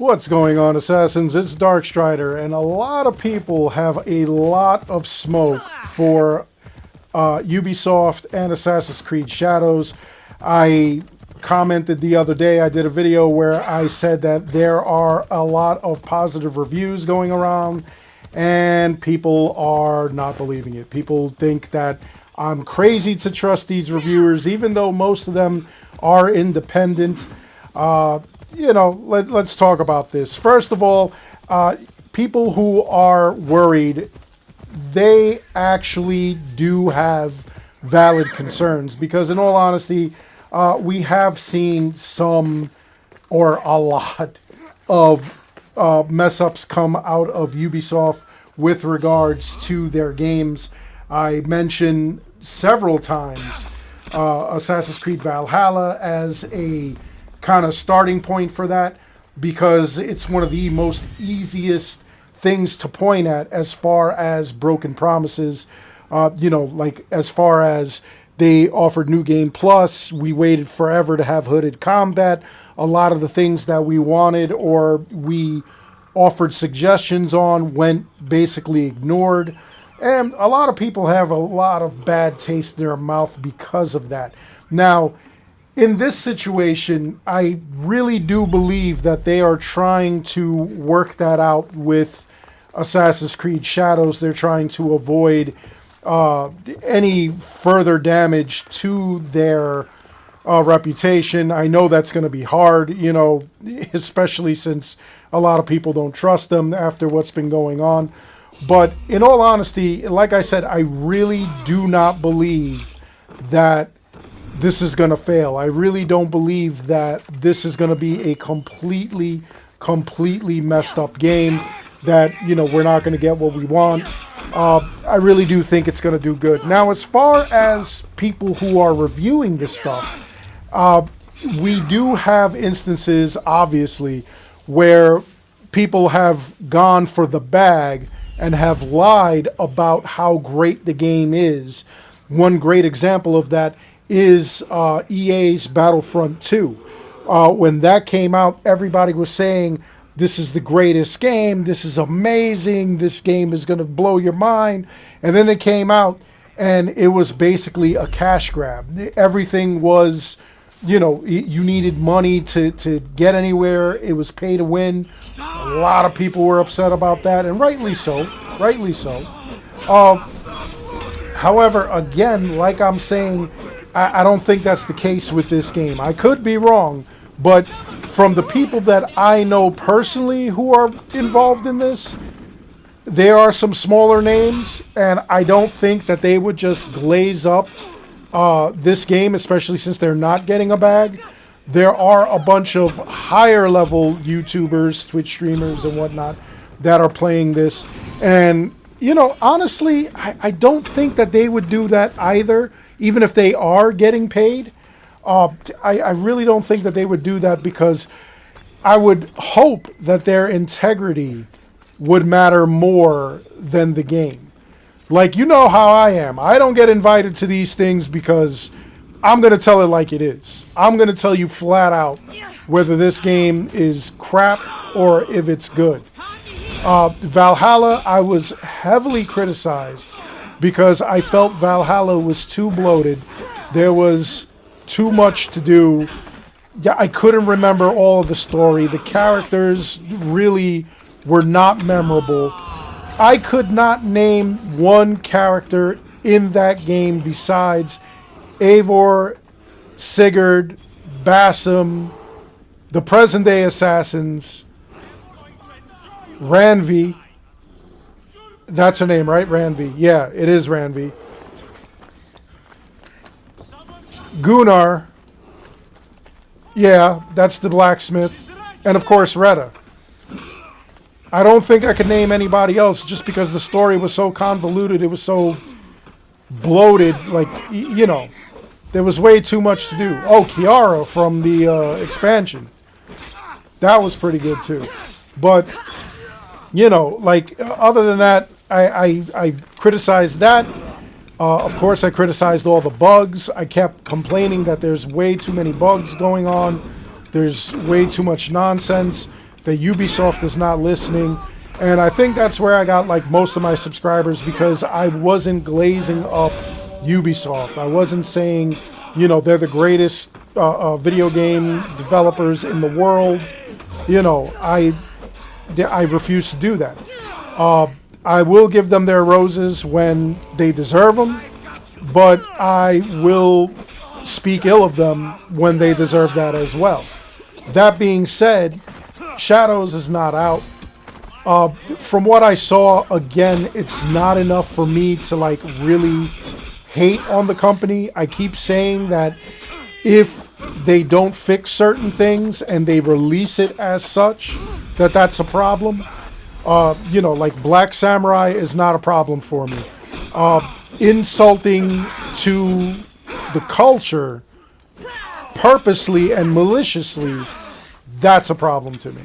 What's going on, Assassins? It's Darkstrider, and a lot of people have a lot of smoke for Ubisoft and Assassin's Creed Shadows. I commented the other day, I did a video where I said that there are a lot of positive reviews going around, and people are not believing it. People think that I'm crazy to trust these reviewers, even though most of them are independent. Let's talk about this. First of all, people who are worried, they actually do have valid concerns, because in all honesty, we have seen some, or a lot, of mess-ups come out of Ubisoft with regards to their games. I mentioned several times Assassin's Creed Valhalla as a kind of starting point for that, because it's one of the most easiest things to point at as far as broken promises. Like as far as they offered New Game Plus, we waited forever to have hooded combat. A lot of the things that we wanted or we offered suggestions on went basically ignored. And a lot of people have a lot of bad taste in their mouth because of that. Now, in this situation, I really do believe that they are trying to work that out with Assassin's Creed Shadows. They're trying to avoid any further damage to their reputation. I know that's going to be hard, especially since a lot of people don't trust them after what's been going on. But in all honesty, like I said, I really do not believe that this is going to fail. I really don't believe that this is going to be a completely messed up game, that, we're not going to get what we want. I really do think it's going to do good. Now, as far as people who are reviewing this stuff, we do have instances, obviously, where people have gone for the bag and have lied about how great the game is. One great example of that is EA's Battlefront 2. When that came out, everybody was saying, this is the greatest game, this is amazing, this game is going to blow your mind. And then it came out, and it was basically a cash grab. Everything was, you needed money to get anywhere. It was pay to win. A lot of people were upset about that, and rightly so. However, again, like I'm saying, I don't think that's the case with this game. I could be wrong, but from the people that I know personally who are involved in this, there are some smaller names, and I don't think that they would just glaze up this game, especially since they're not getting a bag. There are a bunch of higher level YouTubers, Twitch streamers and whatnot that are playing this. And, honestly, I don't think that they would do that either, even if they are getting paid. I really don't think that they would do that, because I would hope that their integrity would matter more than the game. Like, how I am. I don't get invited to these things because I'm going to tell it like it is. I'm going to tell you flat out whether this game is crap or if it's good. Valhalla, I was heavily criticized because I felt Valhalla was too bloated. There was too much to do. Yeah, I couldn't remember all of the story. The characters really were not memorable. I could not name one character in that game besides Eivor, Sigurd, Basim, the present-day assassins, Randvi. That's her name, right? Randvi. Yeah, it is Randvi. Gunnar. Yeah, that's the blacksmith. And of course, Retta. I don't think I could name anybody else, just because the story was so convoluted. It was so bloated. Like, there was way too much to do. Oh, Kiara from the expansion. That was pretty good too. But, other than that, I criticized that. Of course, I criticized all the bugs. I kept complaining that there's way too many bugs going on. There's way too much nonsense. that Ubisoft is not listening. And I think that's where I got like most of my subscribers, because I wasn't glazing up Ubisoft. I wasn't saying, you know, they're the greatest video game developers in the world. You know, I refuse to do that. I will give them their roses when they deserve them, but I will speak ill of them when they deserve that as well. That being said, Shadows is not out. From what I saw, again, it's not enough for me to like really hate on the company. I keep saying that if they don't fix certain things and they release it as such, that's a problem. You know, like Black Samurai is not a problem for me. Insulting to the culture purposely and maliciously, that's a problem to me.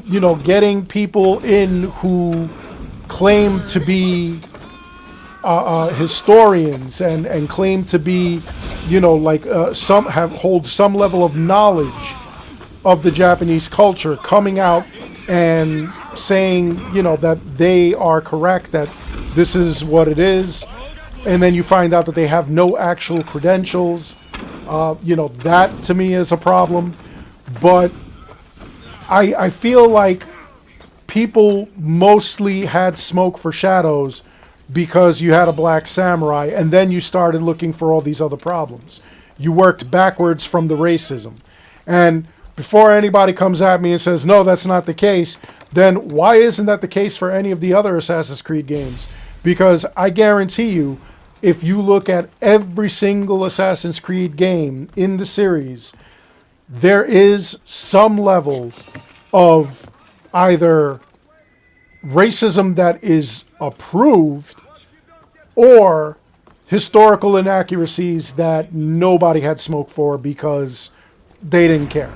You know, getting people in who claim to be historians and claim to be, you know, like hold some level of knowledge of the Japanese culture, coming out and saying, you know, that they are correct, that this is what it is, and then you find out that they have no actual credentials. You know, that to me is a problem. But I feel like people mostly had smoke for Shadows because you had a Black Samurai, and then you started looking for all these other problems. You worked backwards from the racism. And before anybody comes at me and says, no, that's not the case, then why isn't that the case for any of the other Assassin's Creed games? Because I guarantee you, if you look at every single Assassin's Creed game in the series, there is some level of either racism that is approved or historical inaccuracies that nobody had smoke for because they didn't care.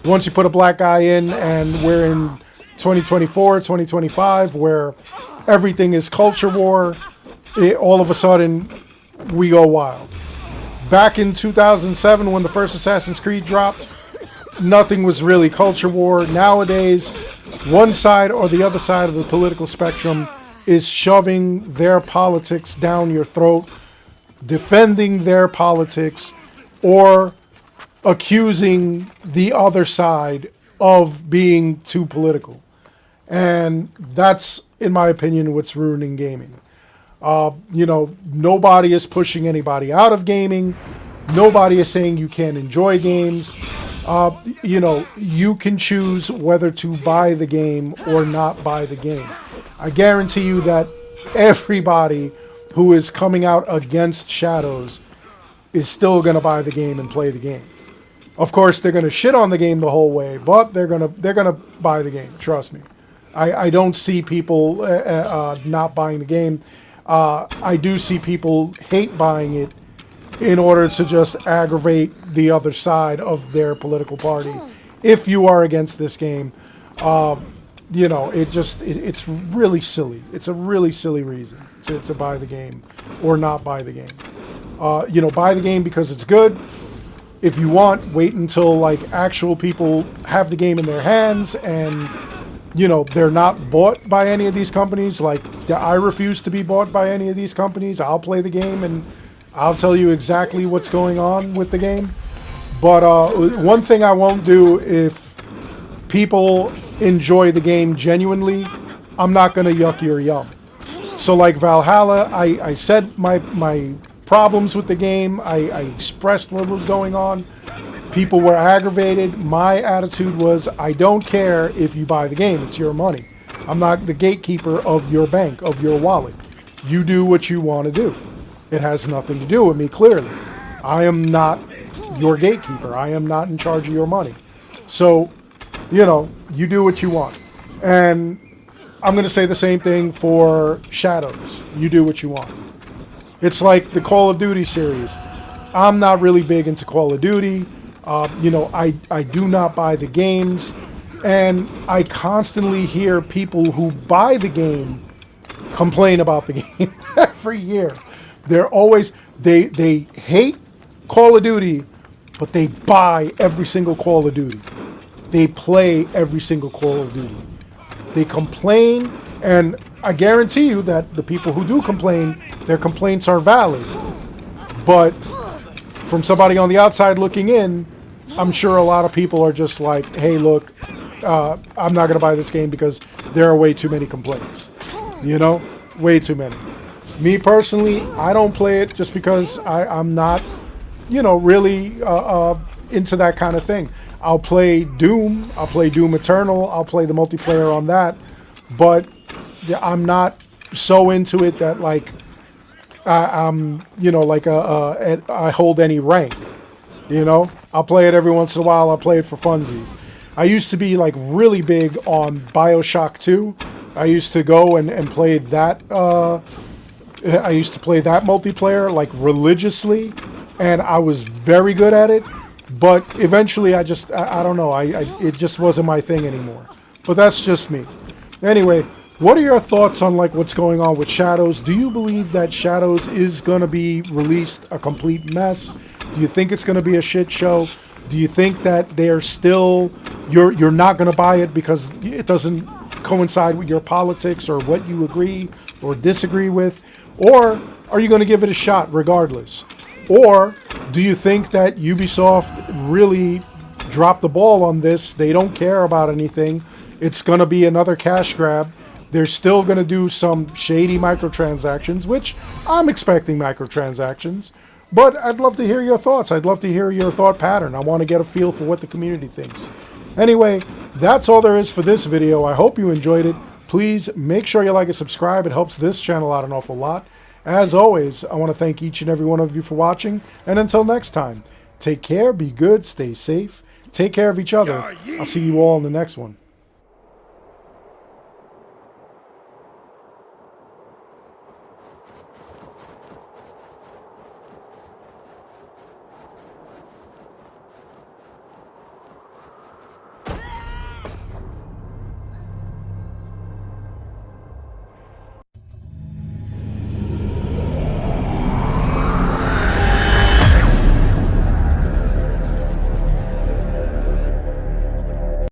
Once you put a black guy in, and we're in 2024, 2025, where everything is culture war, all of a sudden we go wild. Back in 2007, when the first Assassin's Creed dropped, nothing was really culture war. Nowadays, one side or the other side of the political spectrum is shoving their politics down your throat, defending their politics, or accusing the other side of being too political. And that's, in my opinion, what's ruining gaming. You know, nobody is pushing anybody out of gaming. Nobody is saying you can't enjoy games. You know, you can choose whether to buy the game or not buy the game. I guarantee you that everybody who is coming out against Shadows is still going to buy the game and play the game. Of course, they're going to shit on the game the whole way, but they're gonna buy the game. Trust me. I don't see people not buying the game. I do see people hate buying it in order to just aggravate the other side of their political party. If you are against this game, you know, it's really silly. It's a really silly reason to buy the game or not buy the game. You know, buy the game because it's good. If you want, wait until like actual people have the game in their hands and, you know, they're not bought by any of these companies. Like, I refuse to be bought by any of these companies. I'll play the game and I'll tell you exactly what's going on with the game. But one thing I won't do, if people enjoy the game genuinely, I'm not going to yuck your yum. So like Valhalla, I said my problems with the game. I expressed what was going on. People were aggravated. My attitude was, I don't care if you buy the game. It's your money. I'm not the gatekeeper of your bank, of your wallet. You do what you want to do. It has nothing to do with me, clearly. I am not your gatekeeper. I am not in charge of your money. So, you know, you do what you want. And I'm going to say the same thing for Shadows. You do what you want. It's like the Call of Duty series. I'm not really big into Call of Duty. You know, I do not buy the games. And I constantly hear people who buy the game complain about the game every year. They're always, they hate Call of Duty, but they buy every single Call of Duty. they play every single Call of Duty. They complain, and I guarantee you that the people who do complain, their complaints are valid. But from somebody on the outside looking in, I'm sure a lot of people are just like, hey, look, I'm not going to buy this game because there are way too many complaints. You know? Way too many. Me personally, I don't play it just because I'm not, you know, really into that kind of thing. I'll play Doom. I'll play Doom Eternal. I'll play the multiplayer on that. But yeah, I'm not so into it that, like, I'm, you know, like I hold any rank. You know? I'll play it every once in a while. I'll play it for funsies. I used to be, like, really big on BioShock 2. I used to go and play that, I used to play that multiplayer, like, religiously, and I was very good at it, but eventually I don't know, it just wasn't my thing anymore. But that's just me. Anyway, what are your thoughts on, like, what's going on with Shadows? Do you believe that Shadows is going to be released a complete mess? Do you think it's going to be a shit show? Do you think that they're still, you're not going to buy it because it doesn't coincide with your politics or what you agree or disagree with? Or are you going to give it a shot regardless? Or do you think that Ubisoft really dropped the ball on this? They don't care about anything. It's going to be another cash grab. They're still going to do some shady microtransactions, which I'm expecting microtransactions. But I'd love to hear your thoughts. I'd love to hear your thought pattern. I want to get a feel for what the community thinks. Anyway, that's all there is for this video. I hope you enjoyed it. Please make sure you like and subscribe. It helps this channel out an awful lot. As always, I want to thank each and every one of you for watching. And until next time, take care, be good, stay safe, take care of each other. I'll see you all in the next one.